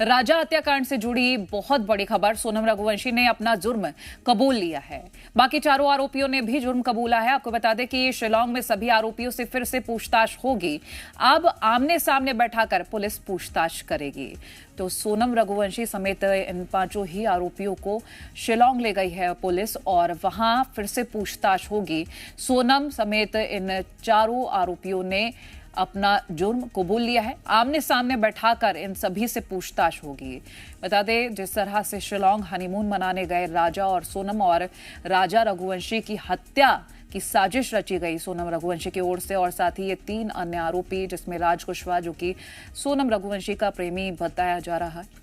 राजा हत्याकांड से जुड़ी बहुत बड़ी खबर। सोनम रघुवंशी ने अपना जुर्म कबूल लिया है। बाकी चारों आरोपियों ने भी जुर्म कबूला है। आपको बता दें कि शिलांग में सभी आरोपियों से फिर से पूछताछ होगी। अब आमने सामने बैठाकर पुलिस पूछताछ करेगी। तो सोनम रघुवंशी समेत इन पांचों ही आरोपियों को शिलांग ले गई है पुलिस और वहां फिर से पूछताछ होगी। सोनम समेत इन चारों आरोपियों ने अपना जुर्म कबूल लिया है। आमने सामने बैठाकर इन सभी से पूछताछ होगी। बता दें, जिस तरह से शिलांग हनीमून मनाने गए राजा और सोनम और राजा रघुवंशी की हत्या की साजिश रची गई सोनम रघुवंशी की ओर से, और साथ ही ये 3 अन्य आरोपी जिसमें राज कुशवाहा जो कि सोनम रघुवंशी का प्रेमी बताया जा रहा है,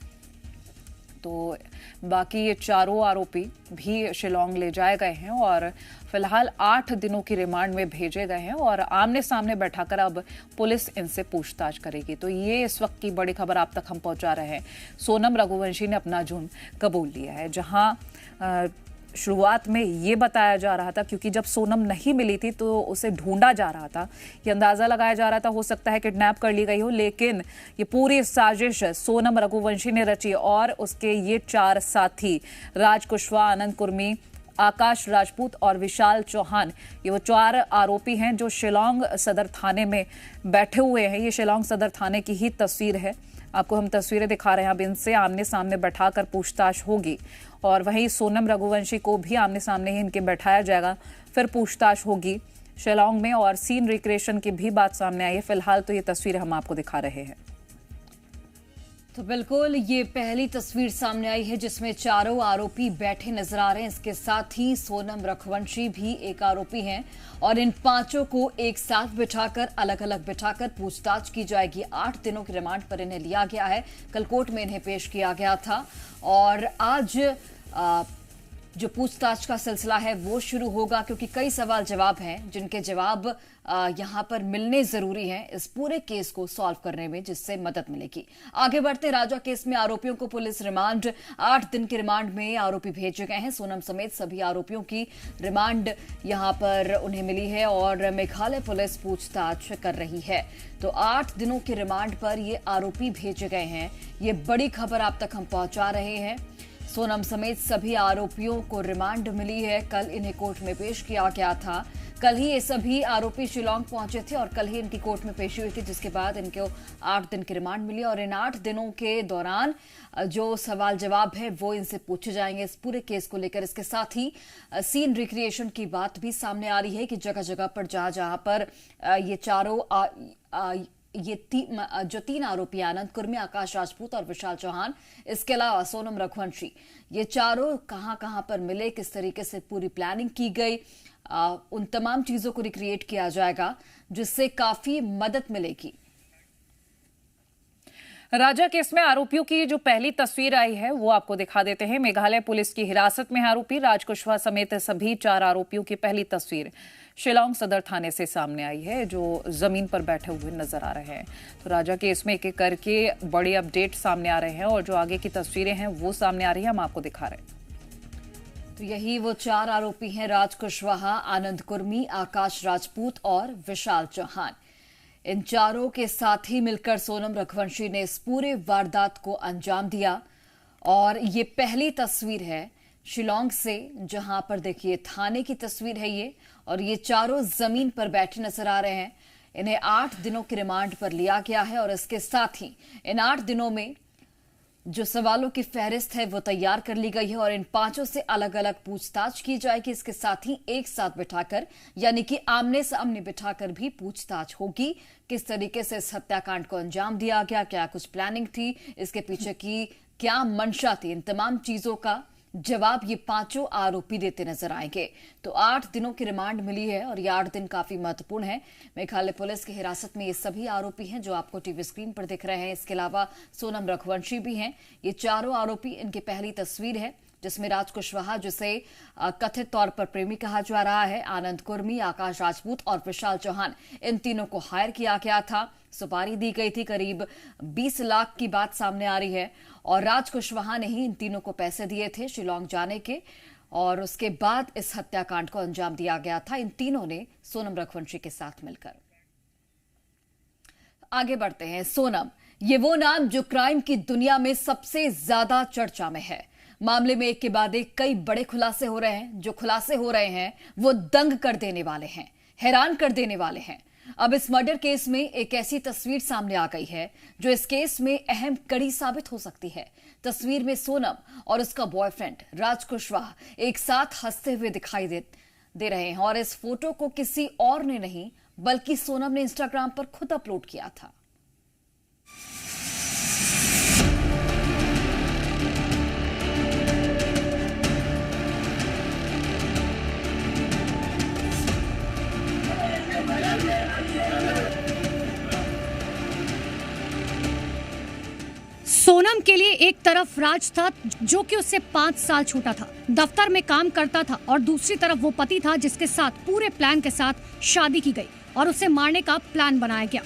तो बाकी ये चारों आरोपी भी शिलांग ले जाए गए हैं और फिलहाल 8 दिनों की रिमांड में भेजे गए हैं और आमने सामने बैठाकर अब पुलिस इनसे पूछताछ करेगी। तो ये इस वक्त की बड़ी खबर आप तक हम पहुंचा रहे हैं। सोनम रघुवंशी ने अपना जुर्म कबूल लिया है। जहां शुरुआत में ये बताया जा रहा था, क्योंकि जब सोनम नहीं मिली थी तो उसे ढूंढा जा रहा था, ये अंदाजा लगाया जा रहा था हो सकता है किडनैप कर ली गई हो, लेकिन ये पूरी साजिश सोनम रघुवंशी ने रची और उसके ये 4 साथी राज कुशवाहा, आनंद कुर्मी, आकाश राजपूत और विशाल चौहान, ये वो 4 आरोपी हैं जो शिलांग सदर थाने में बैठे हुए हैं। ये शिलांग सदर थाने की ही तस्वीर है। आपको हम तस्वीरें दिखा रहे हैं। अब इनसे आमने सामने बैठाकर पूछताछ होगी और वहीं सोनम रघुवंशी को भी आमने सामने ही इनके बैठाया जाएगा, फिर पूछताछ होगी शिलांग में। और सीन रिक्रिएशन की भी बात सामने आई है। फिलहाल तो ये तस्वीरें हम आपको दिखा रहे हैं। तो बिल्कुल ये पहली तस्वीर सामने आई है जिसमें चारों आरोपी बैठे नजर आ रहे हैं। इसके साथ ही सोनम रघुवंशी भी एक आरोपी हैं और इन पांचों को एक साथ बिठाकर अलग अलग बिठाकर पूछताछ की जाएगी। 8 दिनों की रिमांड पर इन्हें लिया गया है। कल कोर्ट में इन्हें पेश किया गया था और आज जो पूछताछ का सिलसिला है वो शुरू होगा, क्योंकि कई सवाल जवाब हैं जिनके जवाब यहां पर मिलने जरूरी हैं इस पूरे केस को सॉल्व करने में, जिससे मदद miलेगी। आगे बढ़ते राजा केस में आरोपियों को पुलिस रिमांड 8 दिन की रिमांड में आरोपी भेजे गए हैं। सोनम समेत सभी आरोपियों की रिमांड यहां पर उन्हें मिली है और मेघालय पुलिस पूछताछ कर रही है। तो 8 दिनों की रिमांड पर ये आरोपी भेजे गए हैं। ये बड़ी खबर आप तक हम पहुंचा रहे हैं। सोनम समेत सभी आरोपियों को रिमांड मिली है। कल इन्हें कोर्ट में पेश किया गया था। कल ही ये सभी आरोपी शिलांग पहुंचे थे और कल ही इनकी कोर्ट में पेशी हुई थी, जिसके बाद इनको 8 दिन की रिमांड मिली और इन 8 दिनों के दौरान जो सवाल जवाब है वो इनसे पूछे जाएंगे इस पूरे केस को लेकर। इसके साथ ही सीन रिक्रिएशन की बात भी सामने आ रही है कि जगह जगह पर जहां पर ये चारों जो 3 आरोपी आनंद कुर्मी, आकाश राजपूत और विशाल चौहान, इसके अलावा सोनम रघुवंशी, ये चारों कहां पर मिले, किस तरीके से पूरी प्लानिंग की गई, उन तमाम चीजों को रिक्रिएट किया जाएगा जिससे काफी मदद मिलेगी। राजा केस में आरोपियों की जो पहली तस्वीर आई है वो आपको दिखा देते हैं। मेघालय पुलिस की हिरासत में आरोपी राज कुशवाहा समेत सभी 4 आरोपियों की पहली तस्वीर शिलांग सदर थाने से सामने आई है, जो जमीन पर बैठे हुए नजर आ रहे हैं। तो राजा केस में एक एक करके बड़ी अपडेट सामने आ रहे हैं और जो आगे की तस्वीरें हैं वो सामने आ रही है, हम आपको दिखा रहे हैं। तो यही वो 4 आरोपी हैं, राज कुशवाहा, आनंद कुर्मी, आकाश राजपूत और विशाल चौहान। इन चारों के साथ ही मिलकर सोनम रघुवंशी ने इस पूरे वारदात को अंजाम दिया। और ये पहली तस्वीर है शिलांग से, जहां पर देखिए थाने की तस्वीर है ये, और ये चारों जमीन पर बैठे नजर आ रहे हैं। इन्हें 8 दिनों की रिमांड पर लिया गया है और इसके साथ ही इन 8 दिनों में जो सवालों की फहरिस्त है वो तैयार कर ली गई है और इन 5 से अलग अलग पूछताछ की जाएगी। इसके साथ ही एक साथ बिठाकर, यानी कि आमने सामने बिठाकर भी पूछताछ होगी। किस तरीके से इस हत्याकांड को अंजाम दिया गया, क्या कुछ प्लानिंग थी, इसके पीछे की क्या मंशा थी, इन तमाम चीजों का जवाब ये 5 आरोपी देते नजर आएंगे। तो 8 दिनों की रिमांड मिली है और ये 8 दिन काफी महत्वपूर्ण है। मेघालय पुलिस की हिरासत में ये सभी आरोपी हैं जो आपको टीवी स्क्रीन पर दिख रहे हैं। इसके अलावा सोनम रघुवंशी भी हैं। ये चारों आरोपी, इनकी पहली तस्वीर है जिसमें राज कुशवाहा, जिसे कथित तौर पर प्रेमी कहा जा रहा है, आनंद कुर्मी, आकाश राजपूत और विशाल चौहान, इन तीनों को हायर किया गया था। सुपारी दी गई थी, करीब 20 लाख की बात सामने आ रही है और राज कुशवाहा ने ही इन तीनों को पैसे दिए थे शिलांग जाने के और उसके बाद इस हत्याकांड को अंजाम दिया गया था इन तीनों ने सोनम रघुवंशी के साथ मिलकर। आगे बढ़ते हैं। सोनम, ये वो नाम जो क्राइम की दुनिया में सबसे ज्यादा चर्चा में है। मामले में एक के बाद एक कई बड़े खुलासे हो रहे हैं। जो खुलासे हो रहे हैं वो दंग कर देने वाले हैं, हैरान कर देने वाले हैं। अब इस मर्डर केस में एक ऐसी तस्वीर सामने आ गई है जो इस केस में अहम कड़ी साबित हो सकती है। तस्वीर में सोनम और उसका बॉयफ्रेंड राज कुशवाहा एक साथ हंसते हुए दिखाई दे रहे हैं और इस फोटो को किसी और ने नहीं बल्कि सोनम ने इंस्टाग्राम पर खुद अपलोड किया था। सोनम के लिए एक तरफ राज था जो कि उससे 5 साल छोटा था, दफ्तर में काम करता था, और दूसरी तरफ वो पति था जिसके साथ पूरे प्लान के साथ शादी की गई और उसे मारने का प्लान बनाया गया।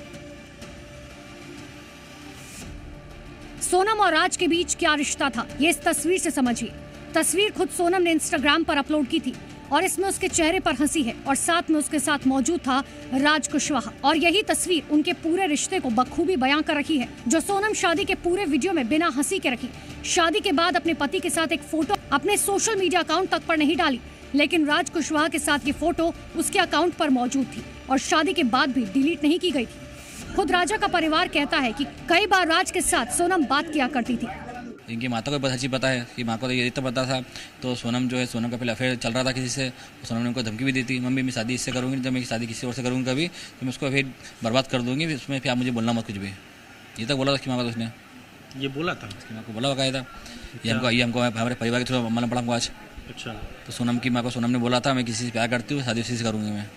सोनम और राज के बीच क्या रिश्ता था, ये इस तस्वीर से समझिए। तस्वीर खुद सोनम ने इंस्टाग्राम पर अपलोड की थी और इसमें उसके चेहरे पर हंसी है और साथ में उसके साथ मौजूद था राज कुशवाहा। और यही तस्वीर उनके पूरे रिश्ते को बखूबी बयां कर रही है, जो सोनम शादी के पूरे वीडियो में बिना हंसी के रखी। शादी के बाद अपने पति के साथ एक फोटो अपने सोशल मीडिया अकाउंट तक पर नहीं डाली, लेकिन राज कुशवाहा के साथ ये फोटो उसके अकाउंट पर मौजूद थी और शादी के बाद भी डिलीट नहीं की गई थी। खुद राजा का परिवार कहता है कि कई बार राज के साथ सोनम बात किया करती थी। इनकी माता को बहुत अच्छी पता है कि माँ को तो ये तो पता था। तो सोनम जो है, सोनम का पहले अफेयर चल रहा था किसी से। तो सोनम ने उनको धमकी भी दी थी, मम्मी मैं शादी इससे करूँगी, जब मैं शादी किसी और से करूँगी कभी तो मैं उसको फिर बर्बाद कर दूँगी, उसमें फिर आप मुझे बोलना मत कुछ भी। ये तक बोला था उसकी माँ को, उसने ये बोला था उसकी माँ को बोला बाकायदा। ये हमको हमारे परिवार के थ्रू मालूम पड़ा हमको आज। अच्छा, तो सोनम की माँ को सोनम ने बोला था मैं किसी से प्यार करती हूँ, शादी उसी से करूँगी मैं।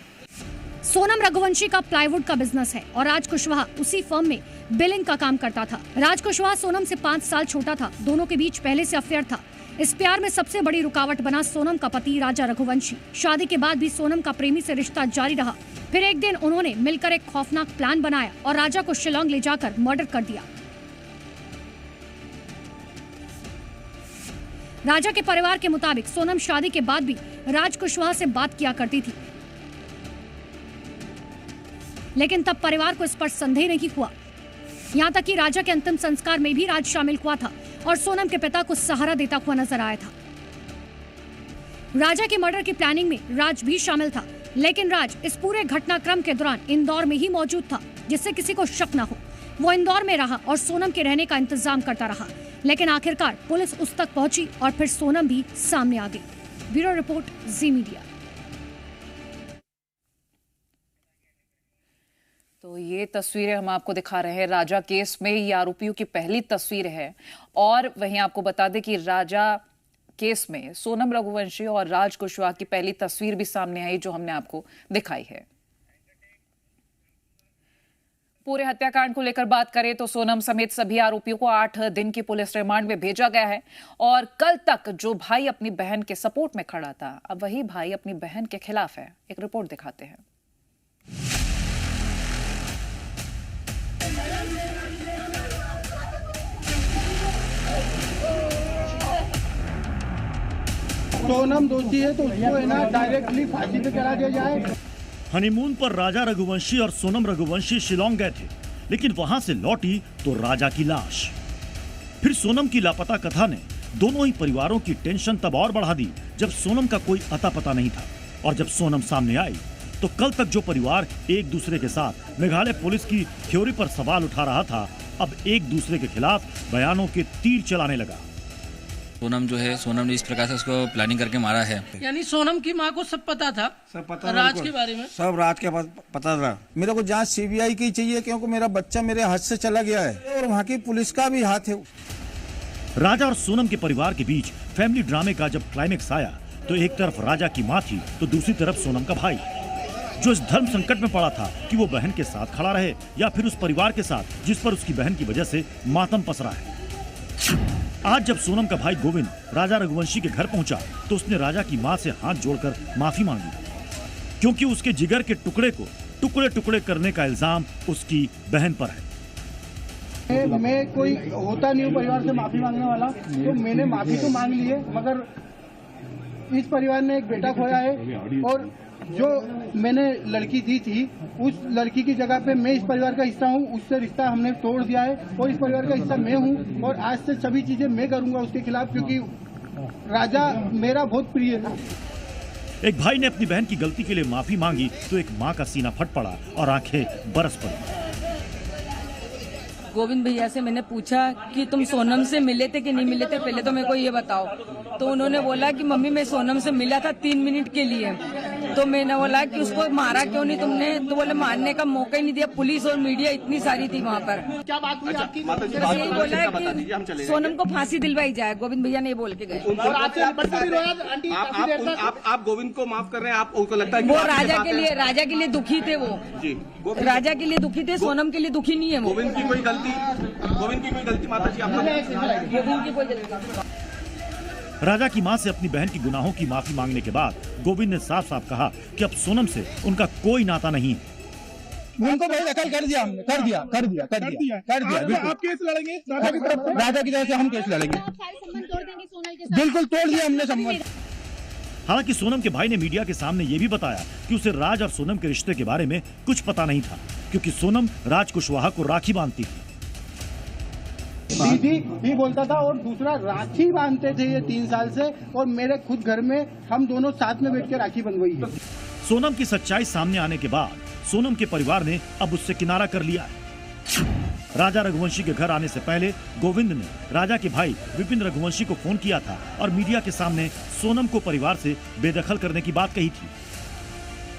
सोनम रघुवंशी का प्लाईवुड का बिजनेस है और राज कुशवाहा उसी फर्म में बिलिंग का काम करता था। राज कुशवाहा सोनम से 5 साल छोटा था, दोनों के बीच पहले से अफेयर था। इस प्यार में सबसे बड़ी रुकावट बना सोनम का पति राजा रघुवंशी। शादी के बाद भी सोनम का प्रेमी से रिश्ता जारी रहा। फिर एक दिन उन्होंने मिलकर एक खौफनाक प्लान बनाया और राजा को शिलांग ले जाकर मर्डर कर दिया। राजा के परिवार के मुताबिक सोनम शादी के बाद भी राज कुशवाहा से बात किया करती थी, लेकिन तब परिवार को इस पर संदेह नहीं हुआ। यहाँ तक कि राजा के अंतिम संस्कार में भी राज शामिल हुआ था और सोनम के पिता को सहारा देता हुआ नजर आया था। राजा की मर्डर की प्लानिंग में राज भी शामिल था, लेकिन राज इस पूरे घटनाक्रम के दौरान इंदौर में ही मौजूद था, जिससे किसी को शक न हो। वो इंदौर में रहा और सोनम के रहने का इंतजाम करता रहा, लेकिन आखिरकार पुलिस उस तक पहुंची और फिर सोनम भी सामने आ गई। ब्यूरो रिपोर्ट, जी मीडिया। तो ये तस्वीरें हम आपको दिखा रहे हैं। राजा केस में ये आरोपियों की पहली तस्वीर है और वहीं आपको बता दें कि राजा केस में सोनम रघुवंशी और राज कुशवाहा की पहली तस्वीर भी सामने आई, जो हमने आपको दिखाई है। पूरे हत्याकांड को लेकर बात करें तो सोनम समेत सभी आरोपियों को 8 दिन की पुलिस रिमांड में भेजा गया है और कल तक जो भाई अपनी बहन के सपोर्ट में खड़ा था, अब वही भाई अपनी बहन के खिलाफ है। एक रिपोर्ट दिखाते हैं। सोनम दोषी है तो उसको है ना डायरेक्टली फांसी पे चढ़ा दिया जाए। हनीमून पर राजा रघुवंशी और सोनम रघुवंशी शिलांग गए थे, लेकिन वहां से लौटी तो राजा की लाश। फिर सोनम की लापता कथा ने दोनों ही परिवारों की टेंशन तब और बढ़ा दी जब सोनम का कोई अता पता नहीं था। और जब सोनम सामने आई तो कल तक जो परिवार एक दूसरे के साथ मेघालय पुलिस की थ्योरी पर सवाल उठा रहा था, अब एक दूसरे के खिलाफ बयानों के तीर चलाने लगा। सोनम जो है, सोनम ने इस प्रकार से उसको प्लानिंग करके मारा है। यानी सोनम की माँ को सब पता था, सब पता राज के बारे में, सब राज के पता था। मेरे को जांच सीबीआई की चाहिए क्योंकि मेरा बच्चा मेरे हाथ से चला गया है और वहाँ की पुलिस का भी हाथ है। राजा और सोनम के परिवार के बीच फैमिली ड्रामे का जब क्लाइमेक्स आया तो एक तरफ राजा की माँ थी तो दूसरी तरफ सोनम का भाई, जो इस धर्म संकट में पड़ा था कि वो बहन के साथ खड़ा रहे या फिर उस परिवार के साथ जिस पर उसकी बहन की वजह से मातम पसरा है। आज जब सोनम का भाई गोविंद राजा रघुवंशी के घर पहुंचा तो उसने राजा की मां से हाथ जोड़कर माफी मांगी, क्योंकि उसके जिगर के टुकड़े को टुकड़े टुकड़े करने का इल्जाम उसकी बहन पर है। मैं कोई होता नहीं हूँ परिवार से माफी मांगने वाला, तो मैंने माफी तो मांग ली है, मगर इस परिवार ने एक बेटा खोया है और जो मैंने लड़की दी थी उस लड़की की जगह पे मैं इस परिवार का हिस्सा हूँ, उससे रिश्ता हमने तोड़ दिया है और इस परिवार का हिस्सा मैं हूँ और आज से सभी चीजें मैं करूँगा उसके खिलाफ, क्योंकि राजा मेरा बहुत प्रिय है। एक भाई ने अपनी बहन की गलती के लिए माफी मांगी तो एक मां का सीना फट पड़ा और आंखें बरस पड़ी। गोविंद भैया से मैंने पूछा कि तुम सोनम से मिले थे कि नहीं मिले थे, पहले तो मेरे को ये बताओ। तो उन्होंने बोला कि मम्मी मैं सोनम से मिला था 3 मिनट के लिए। तो मैंने बोला कि उसको मारा क्यों नहीं तुमने? तो बोले मारने का मौका ही नहीं दिया, पुलिस और मीडिया इतनी सारी थी वहाँ पर। क्या बात हुई आपकी? यही बोला कि सोनम को फांसी दिलवाई जाए, गोविंद भैया नहीं बोल के गए। आप गोविंद को माफ कर रहे हैं, आपको लगता है वो राजा के लिए दुखी थे, वो राजा के लिए दुखी थे, सोनम के लिए दुखी नहीं है। गोविंद की कोई गलती माता जी आपको? गोविंद की कोई गलती। राजा की मां से अपनी बहन की गुनाहों की माफी मांगने के बाद गोविंद ने साफ साफ कहा कि अब सोनम से उनका कोई नाता नहीं है। उनको भाई दखल कर दिया हमने, कर दिया। आप केस लड़ेंगे राजा की तरफ से हम केस लड़ेंगे, बिल्कुल तोड़ दिया हमने संबंध। हालांकि सोनम के भाई ने मीडिया के सामने ये भी बताया कि उसे राज और सोनम के रिश्ते के बारे में कुछ पता नहीं था, क्योंकि सोनम राज कुशवाहा को राखी बांधती थी। दीदी ही बोलता था और दूसरा राखी बांधते थे ये 3 साल से, और मेरे खुद घर में हम दोनों साथ में बैठ के राखी बंधवाई है। सोनम की सच्चाई सामने आने के बाद सोनम के परिवार ने अब उससे किनारा कर लिया है। राजा रघुवंशी के घर आने से पहले गोविंद ने राजा के भाई विपिन रघुवंशी को फोन किया था और मीडिया के सामने सोनम को परिवार से बेदखल करने की बात कही थी।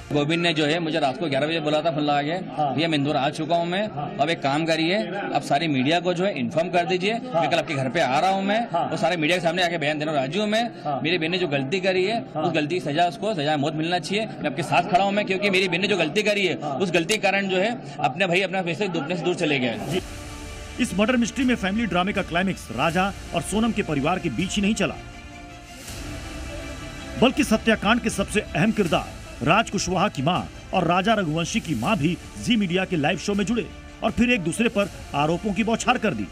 गोविंद ने जो है मुझे रात को 11 बजे बोला था, फोन लगा के, भैया मैं इंदौर आ चुका हूँ मैं, अब एक काम करिए, अब सारी मीडिया को जो है इन्फॉर्म कर दीजिए, मैं कल आपके घर पे आ रहा हूँ मैं, और सारे मीडिया के सामने आके बयान देना राजी हूँ मैं। मेरी बहन ने जो गलती करी है उस गलती की सजा, उसको सजा मौत मिलना चाहिए। मैं आपके साथ खड़ा हूँ मैं, क्योंकि मेरी बहन ने जो गलती करी है उस गलती के कारण जो है अपने भाई अपने वैसे से दूर चले गए। इस मर्डर मिस्ट्री में फैमिली ड्रामे का क्लाइमेक्स राजा और सोनम के परिवार के बीच ही नहीं चला, बल्कि सत्याकांड के सबसे अहम किरदार राज कुशवाहा की मां और राजा रघुवंशी की मां भी जी मीडिया के लाइव शो में जुड़े और फिर एक दूसरे पर आरोपों की बौछार कर दी।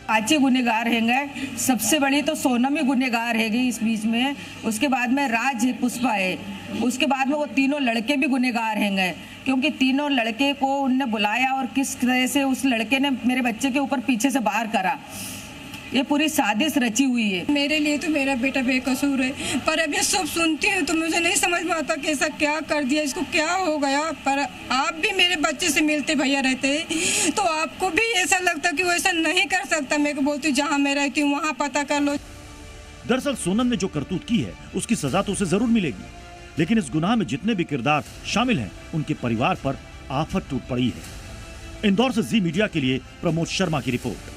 अच्छे गुनेगार हैंगे, सबसे बड़ी तो सोनम ही गुनेगार हैगी इस बीच में, उसके बाद में राज पुष्पा है, उसके बाद में वो तीनों लड़के भी गुनेगार हैंगे, क्योंकि तीनों लड़के को उनने बुलाया और किस तरह से उस लड़के ने मेरे बच्चे के ऊपर पीछे से वार करा। ये पूरी साजिश रची हुई है। मेरे लिए तो मेरा बेटा बेकसूर है, पर अब ये सब सुनती हूँ तो मुझे नहीं समझ में आता कि ऐसा क्या कर दिया, इसको क्या हो गया। पर आप भी मेरे बच्चे से मिलते भैया रहते तो आपको भी ऐसा लगता कि वो ऐसा नहीं कर सकता। मैं बोलती हूँ जहाँ मैं रहती हूँ वहाँ पता कर लो। दरअसल सोनम ने जो करतूत की है उसकी सजा तो उसे जरूर मिलेगी, लेकिन इस गुनाह में जितने भी किरदार शामिल हैं उनके परिवार पर आफत टूट पड़ी है। इंदौर से जी मीडिया के लिए प्रमोद शर्मा की रिपोर्ट।